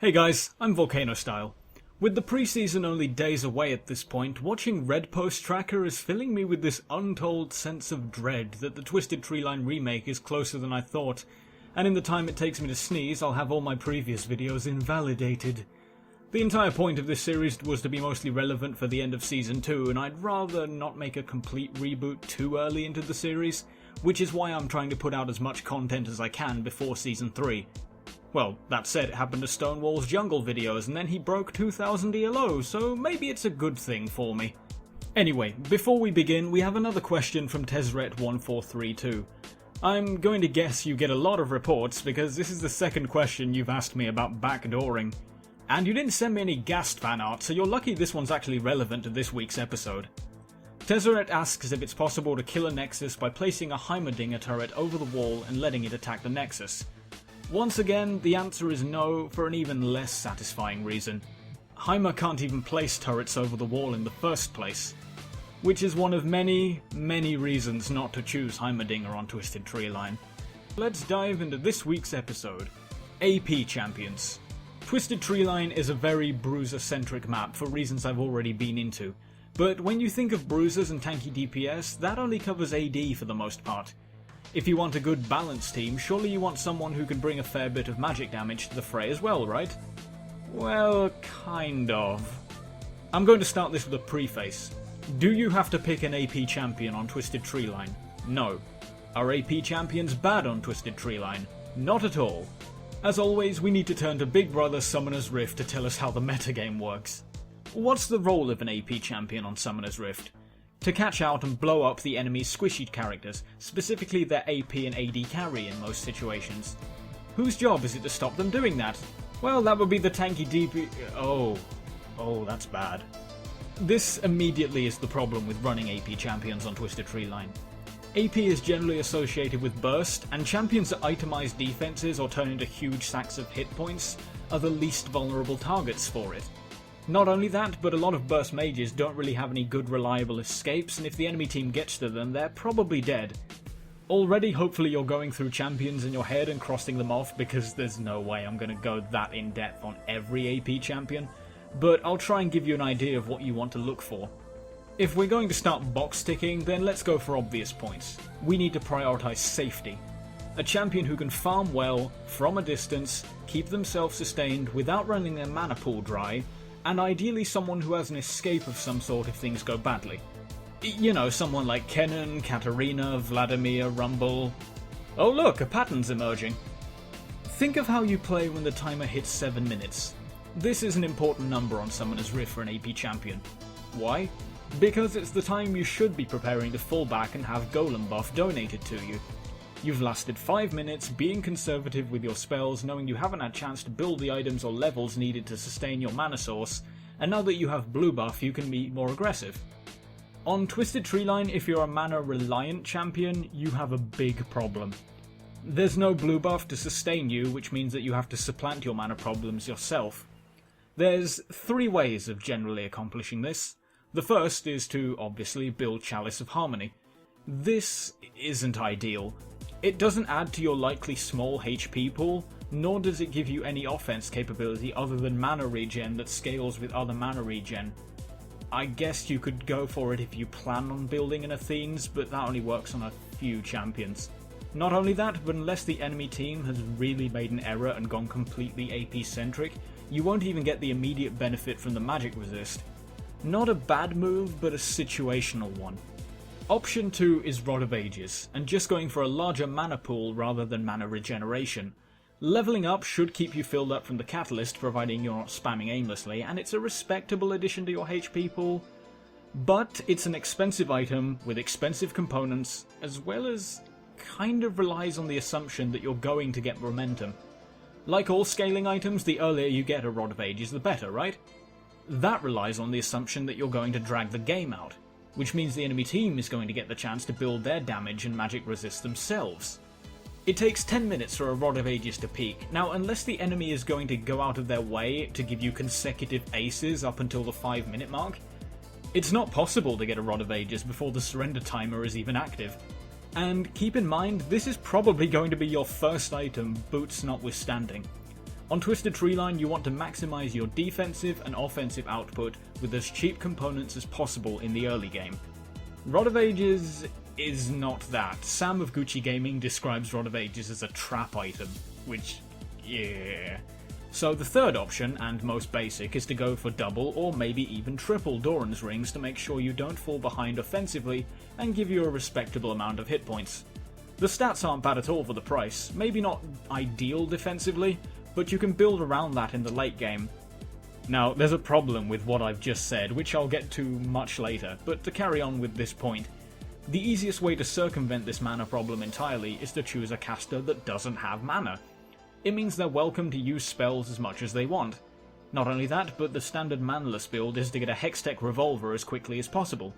Hey guys, I'm Volcano Style. With the preseason only days away at this point, watching Red Post Tracker is filling me with this untold sense of dread that the Twisted Treeline remake is closer than I thought, and in the time it takes me to sneeze, I'll have all my previous videos invalidated. The entire point of this series was to be mostly relevant for the end of Season 2, and I'd rather not make a complete reboot too early into the series, which is why I'm trying to put out as much content as I can before Season 3. Well, that said, it happened to Stonewall's Jungle videos, and then he broke 2000 ELO, so maybe it's a good thing for me. Anyway, before we begin, we have another question from Tesret1432. I'm going to guess you get a lot of reports, because this is the second question you've asked me about backdooring. And you didn't send me any Gast fan art, so you're lucky this one's actually relevant to this week's episode. Tezzeret asks if it's possible to kill a Nexus by placing a Heimerdinger turret over the wall and letting it attack the Nexus. Once again, the answer is no, for an even less satisfying reason. Heimer can't even place turrets over the wall in the first place, which is one of many, many reasons not to choose Heimerdinger on Twisted Treeline. Let's dive into this week's episode. AP Champions. Twisted Treeline is a very bruiser-centric map for reasons I've already been into, but when you think of bruisers and tanky DPS, that only covers AD for the most part. If you want a good balanced team, surely you want someone who can bring a fair bit of magic damage to the fray as well, right? Well, kind of. I'm going to start this with a preface. Do you have to pick an AP champion on Twisted Treeline? No. Are AP champions bad on Twisted Treeline? Not at all. As always, we need to turn to Big Brother Summoner's Rift to tell us how the metagame works. What's the role of an AP champion on Summoner's Rift? To catch out and blow up the enemy's squishy characters, specifically their AP and AD carry in most situations. Whose job is it to stop them doing that? Well, that would be the tanky DP... Oh, that's bad. This immediately is the problem with running AP champions on Twisted Treeline. AP is generally associated with burst, and champions that itemize defenses or turn into huge sacks of hit points are the least vulnerable targets for it. Not only that, but a lot of burst mages don't really have any good reliable escapes, and if the enemy team gets to them, they're probably dead. Already, hopefully you're going through champions in your head and crossing them off, because there's no way I'm going to go that in depth on every AP champion, but I'll try and give you an idea of what you want to look for. If we're going to start box ticking, then let's go for obvious points. We need to prioritize safety. A champion who can farm well, from a distance, keep themselves sustained without running their mana pool dry, and ideally someone who has an escape of some sort if things go badly. You know, someone like Kennen, Katarina, Vladimir, Rumble... Oh look, a pattern's emerging. Think of how you play when the timer hits 7 minutes. This is an important number on Summoner's Rift for an AP champion. Why? Because it's the time you should be preparing to fall back and have Golem buff donated to you. You've lasted 5 minutes, being conservative with your spells, knowing you haven't had a chance to build the items or levels needed to sustain your mana source, and now that you have blue buff, you can be more aggressive. On Twisted Treeline, if you're a mana-reliant champion, you have a big problem. There's no blue buff to sustain you, which means that you have to supplant your mana problems yourself. There's 3 ways of generally accomplishing this. The first is to, obviously, build Chalice of Harmony. This isn't ideal. It doesn't add to your likely small HP pool, nor does it give you any offense capability other than mana regen that scales with other mana regen. I guess you could go for it if you plan on building an Athene's, but that only works on a few champions. Not only that, but unless the enemy team has really made an error and gone completely AP-centric, you won't even get the immediate benefit from the magic resist. Not a bad move, but a situational one. Option 2 is Rod of Ages, and just going for a larger mana pool rather than mana regeneration. Leveling up should keep you filled up from the catalyst, providing you're not spamming aimlessly, and it's a respectable addition to your HP pool. But it's an expensive item with expensive components, as well as kind of relies on the assumption that you're going to get momentum. Like all scaling items, the earlier you get a Rod of Ages, the better, right? That relies on the assumption that you're going to drag the game out, which means the enemy team is going to get the chance to build their damage and magic resist themselves. It takes 10 minutes for a Rod of Ages to peak. Now, unless the enemy is going to go out of their way to give you consecutive aces up until the 5-minute mark, it's not possible to get a Rod of Ages before the surrender timer is even active. And keep in mind, this is probably going to be your first item, boots notwithstanding. On Twisted Treeline, you want to maximize your defensive and offensive output with as cheap components as possible in the early game. Rod of Ages is not that. Sam of Gucci Gaming describes Rod of Ages as a trap item, which, yeah. So the third option, and most basic, is to go for double or maybe even triple Doran's rings to make sure you don't fall behind offensively and give you a respectable amount of hit points. The stats aren't bad at all for the price, maybe not ideal defensively, but you can build around that in the late game. Now, there's a problem with what I've just said, which I'll get to much later, but to carry on with this point, the easiest way to circumvent this mana problem entirely is to choose a caster that doesn't have mana. It means they're welcome to use spells as much as they want. Not only that, but the standard manaless build is to get a Hextech Revolver as quickly as possible.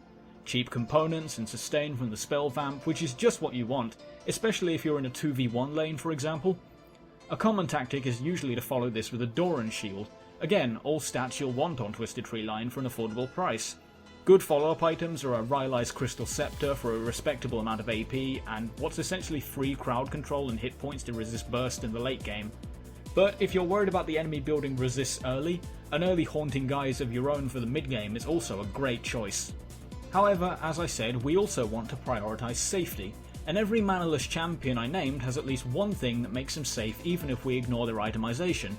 Cheap components and sustain from the spell vamp, which is just what you want, especially if you're in a 2v1 lane for example. A common tactic is usually to follow this with a Doran shield. Again, all stats you'll want on Twisted Treeline for an affordable price. Good follow-up items are a Rylai's Crystal Scepter for a respectable amount of AP, and what's essentially free crowd control and hit points to resist burst in the late game. But if you're worried about the enemy building resists early, an early Haunting Guise of your own for the mid-game is also a great choice. However, as I said, we also want to prioritise safety, and every manaless champion I named has at least one thing that makes him safe even if we ignore their itemization.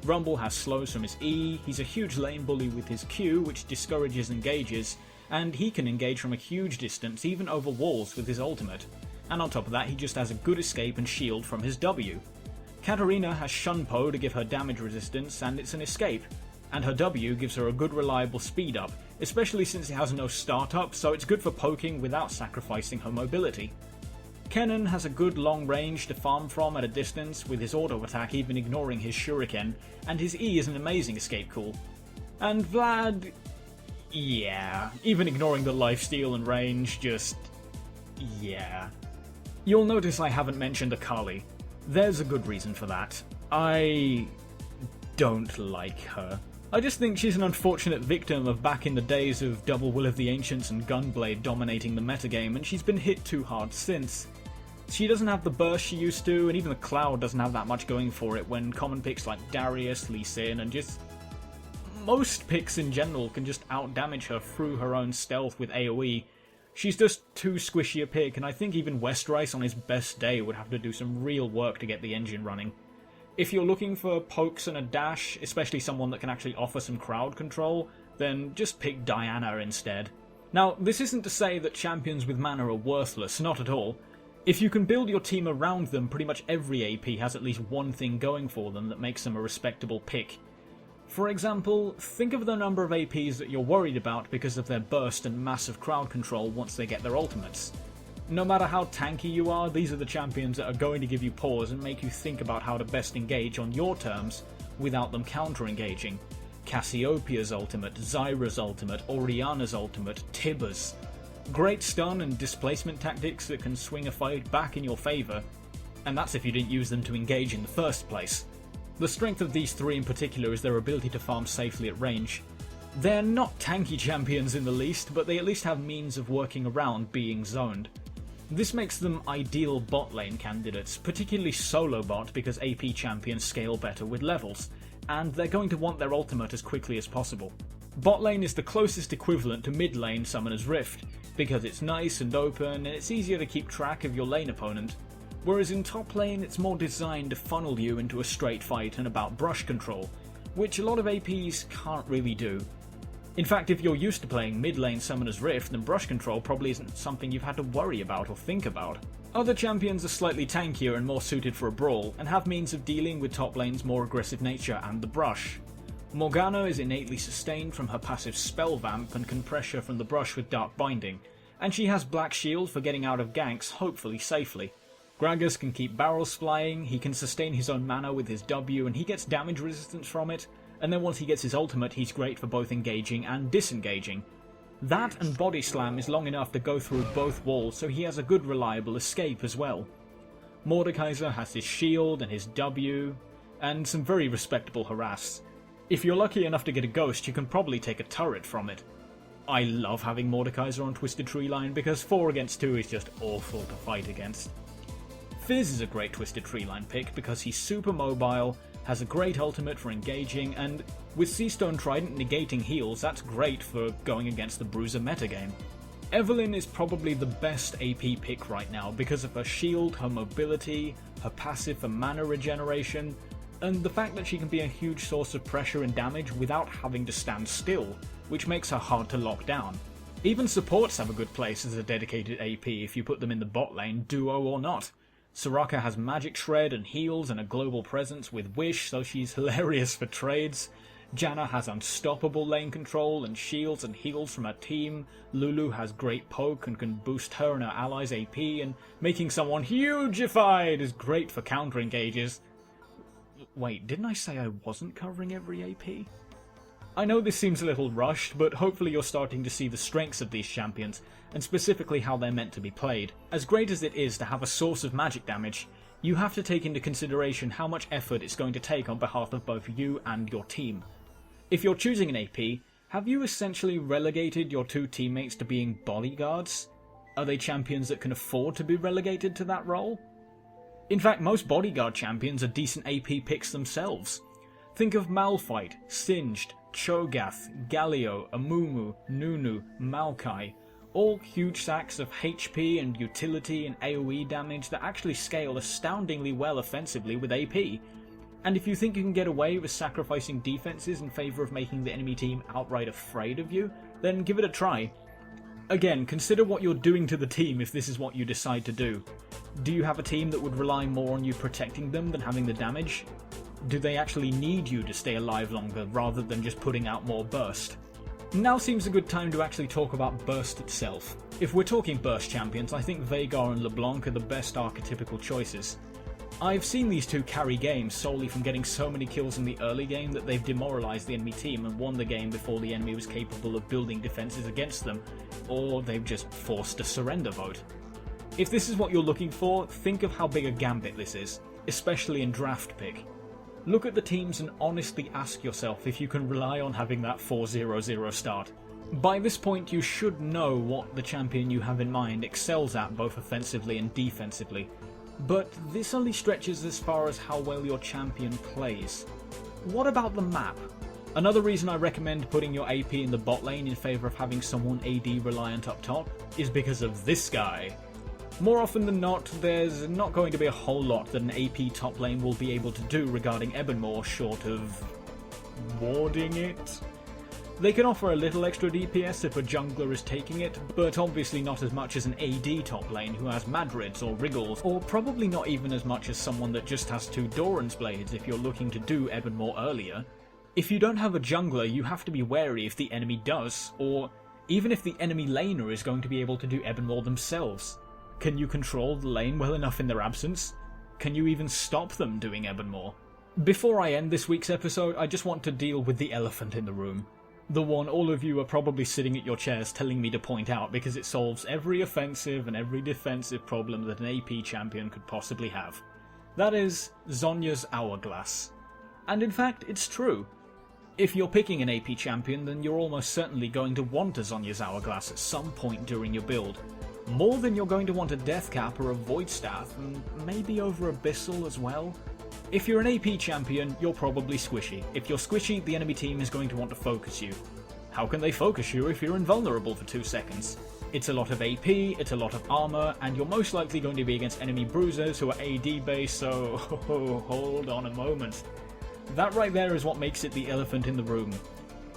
Rumble has slows from his E, he's a huge lane bully with his Q which discourages engages, and he can engage from a huge distance even over walls with his ultimate. And on top of that he just has a good escape and shield from his W. Katarina has Shunpo to give her damage resistance and it's an escape, and her W gives her a good reliable speed up, especially since it has no startup, so it's good for poking without sacrificing her mobility. Kennen has a good long range to farm from at a distance, with his auto attack even ignoring his shuriken, and his E is an amazing escape cool. And Vlad... yeah, even ignoring the lifesteal and range, just... yeah. You'll notice I haven't mentioned Akali. There's a good reason for that. I... don't like her. I just think she's an unfortunate victim of back in the days of Double Will of the Ancients and Gunblade dominating the metagame, and she's been hit too hard since. She doesn't have the burst she used to, and even the Cloud doesn't have that much going for it when common picks like Darius, Lee Sin, and just most picks in general can just outdamage her through her own stealth with AoE. She's just too squishy a pick, and I think even Westerice on his best day would have to do some real work to get the engine running. If you're looking for pokes and a dash, especially someone that can actually offer some crowd control, then just pick Diana instead. Now, this isn't to say that champions with mana are worthless, not at all. If you can build your team around them, pretty much every AP has at least one thing going for them that makes them a respectable pick. For example, think of the number of APs that you're worried about because of their burst and massive crowd control once they get their ultimates. No matter how tanky you are, these are the champions that are going to give you pause and make you think about how to best engage on your terms without them counter-engaging. Cassiopeia's ultimate, Zyra's ultimate, Oriana's ultimate, Tiba's. Great stun and displacement tactics that can swing a fight back in your favour, and that's if you didn't use them to engage in the first place. The strength of these three in particular is their ability to farm safely at range. They're not tanky champions in the least, but they at least have means of working around being zoned. This makes them ideal bot lane candidates, particularly solo bot because AP champions scale better with levels, and they're going to want their ultimate as quickly as possible. Bot lane is the closest equivalent to mid lane Summoner's Rift, because it's nice and open and it's easier to keep track of your lane opponent, whereas in top lane it's more designed to funnel you into a straight fight and about brush control, which a lot of APs can't really do. In fact, if you're used to playing mid lane Summoner's Rift, then brush control probably isn't something you've had to worry about or think about. Other champions are slightly tankier and more suited for a brawl, and have means of dealing with top lane's more aggressive nature and the brush. Morgana is innately sustained from her passive spell vamp and can pressure from the brush with Dark Binding, and she has Black Shield for getting out of ganks hopefully safely. Gragas can keep barrels flying, he can sustain his own mana with his W and he gets damage resistance from it, and then once he gets his ultimate he's great for both engaging and disengaging. That and Body Slam is long enough to go through both walls, so he has a good reliable escape as well. Mordekaiser has his shield and his W, and some very respectable harass. If you're lucky enough to get a ghost, you can probably take a turret from it. I love having Mordekaiser on Twisted Treeline because 4 against 2 is just awful to fight against. Fizz is a great Twisted Treeline pick because he's super mobile, has a great ultimate for engaging, and with Seastone Trident negating heals, that's great for going against the Bruiser metagame. Evelynn is probably the best AP pick right now because of her shield, her mobility, her passive for mana regeneration, and the fact that she can be a huge source of pressure and damage without having to stand still, which makes her hard to lock down. Even supports have a good place as a dedicated AP if you put them in the bot lane, duo or not. Soraka has magic shred and heals and a global presence with Wish, so she's hilarious for trades. Janna has unstoppable lane control and shields and heals from her team. Lulu has great poke and can boost her and her allies' AP, and making someone hugified is great for counter engages. Wait, didn't I say I wasn't covering every AP? I know this seems a little rushed, but hopefully you're starting to see the strengths of these champions, and specifically how they're meant to be played. As great as it is to have a source of magic damage, you have to take into consideration how much effort it's going to take on behalf of both you and your team. If you're choosing an AP, have you essentially relegated your two teammates to being bodyguards? Are they champions that can afford to be relegated to that role? In fact, most bodyguard champions are decent AP picks themselves. Think of Malphite, Singed, Cho'Gath, Galio, Amumu, Nunu, Maokai, all huge stacks of HP and utility and AoE damage that actually scale astoundingly well offensively with AP. And if you think you can get away with sacrificing defenses in favour of making the enemy team outright afraid of you, then give it a try. Again, consider what you're doing to the team if this is what you decide to do. Do you have a team that would rely more on you protecting them than having the damage? Do they actually need you to stay alive longer rather than just putting out more burst? Now seems a good time to actually talk about burst itself. If we're talking burst champions, I think Veigar and LeBlanc are the best archetypical choices. I've seen these two carry games solely from getting so many kills in the early game that they've demoralised the enemy team and won the game before the enemy was capable of building defences against them, or they've just forced a surrender vote. If this is what you're looking for, think of how big a gambit this is, especially in draft pick. Look at the teams and honestly ask yourself if you can rely on having that 4-0-0 start. By this point you should know what the champion you have in mind excels at both offensively and defensively, but this only stretches as far as how well your champion plays. What about the map? Another reason I recommend putting your AP in the bot lane in favour of having someone AD reliant up top is because of this guy. More often than not, there's not going to be a whole lot that an AP top lane will be able to do regarding Ebonmore short of warding it. They can offer a little extra DPS if a jungler is taking it, but obviously not as much as an AD top lane who has Madrids or Wriggles, or probably not even as much as someone that just has 2 Doran's Blades if you're looking to do Ebonmore earlier. If you don't have a jungler, you have to be wary if the enemy does, or even if the enemy laner is going to be able to do Ebonmore themselves. Can you control the lane well enough in their absence? Can you even stop them doing Ebonmore? Before I end this week's episode, I just want to deal with the elephant in the room. The one all of you are probably sitting at your chairs telling me to point out because it solves every offensive and every defensive problem that an AP champion could possibly have. That is Zhonya's Hourglass. And in fact, it's true. If you're picking an AP champion, then you're almost certainly going to want a Zhonya's Hourglass at some point during your build. More than you're going to want a Death Cap or a Void Staff, and maybe over Abyssal as well. If you're an AP champion, you're probably squishy. If you're squishy, the enemy team is going to want to focus you. How can they focus you if you're invulnerable for 2 seconds? It's a lot of AP, it's a lot of armor, and you're most likely going to be against enemy bruisers who are AD based, so hold on a moment. That right there is what makes it the elephant in the room.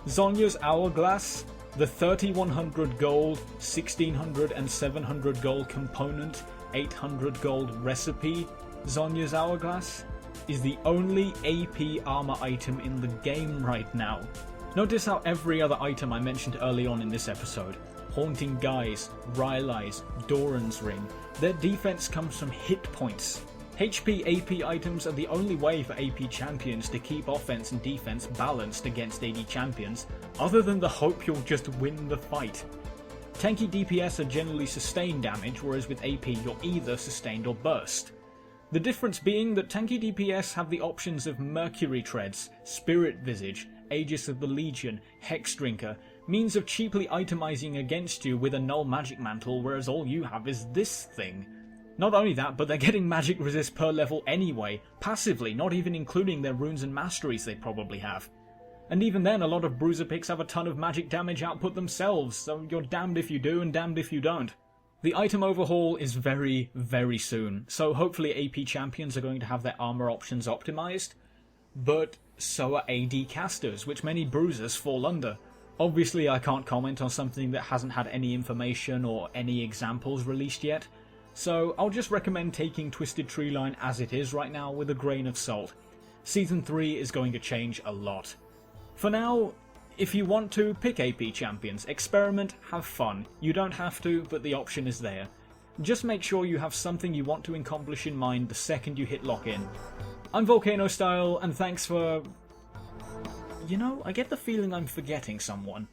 Zhonya's Hourglass, the 3100 gold, 1600 and 700 gold component, 800 gold recipe, Zhonya's Hourglass, is the only AP armor item in the game right now. Notice how every other item I mentioned early on in this episode, Haunting Guise, Rylai's, Doran's Ring, their defense comes from hit points. HP AP items are the only way for AP champions to keep offense and defense balanced against AD champions, other than the hope you'll just win the fight. Tanky DPS are generally sustained damage, whereas with AP you're either sustained or burst. The difference being that tanky DPS have the options of Mercury Treads, Spirit Visage, Aegis of the Legion, Hex Drinker, means of cheaply itemizing against you with a null magic mantle, whereas all you have is this thing. Not only that, but they're getting magic resist per level anyway, passively, not even including their runes and masteries they probably have. And even then, a lot of bruiser picks have a ton of magic damage output themselves, so you're damned if you do and damned if you don't. The item overhaul is very, very soon, so hopefully AP champions are going to have their armor options optimized, but so are AD casters, which many bruisers fall under. Obviously I can't comment on something that hasn't had any information or any examples released yet, so I'll just recommend taking Twisted Treeline as it is right now with a grain of salt. Season 3 is going to change a lot. For now, if you want to, pick AP champions, experiment, have fun. You don't have to, but the option is there. Just make sure you have something you want to accomplish in mind the second you hit lock in. I'm Volcano Style, and thanks for... You know, I get the feeling I'm forgetting someone.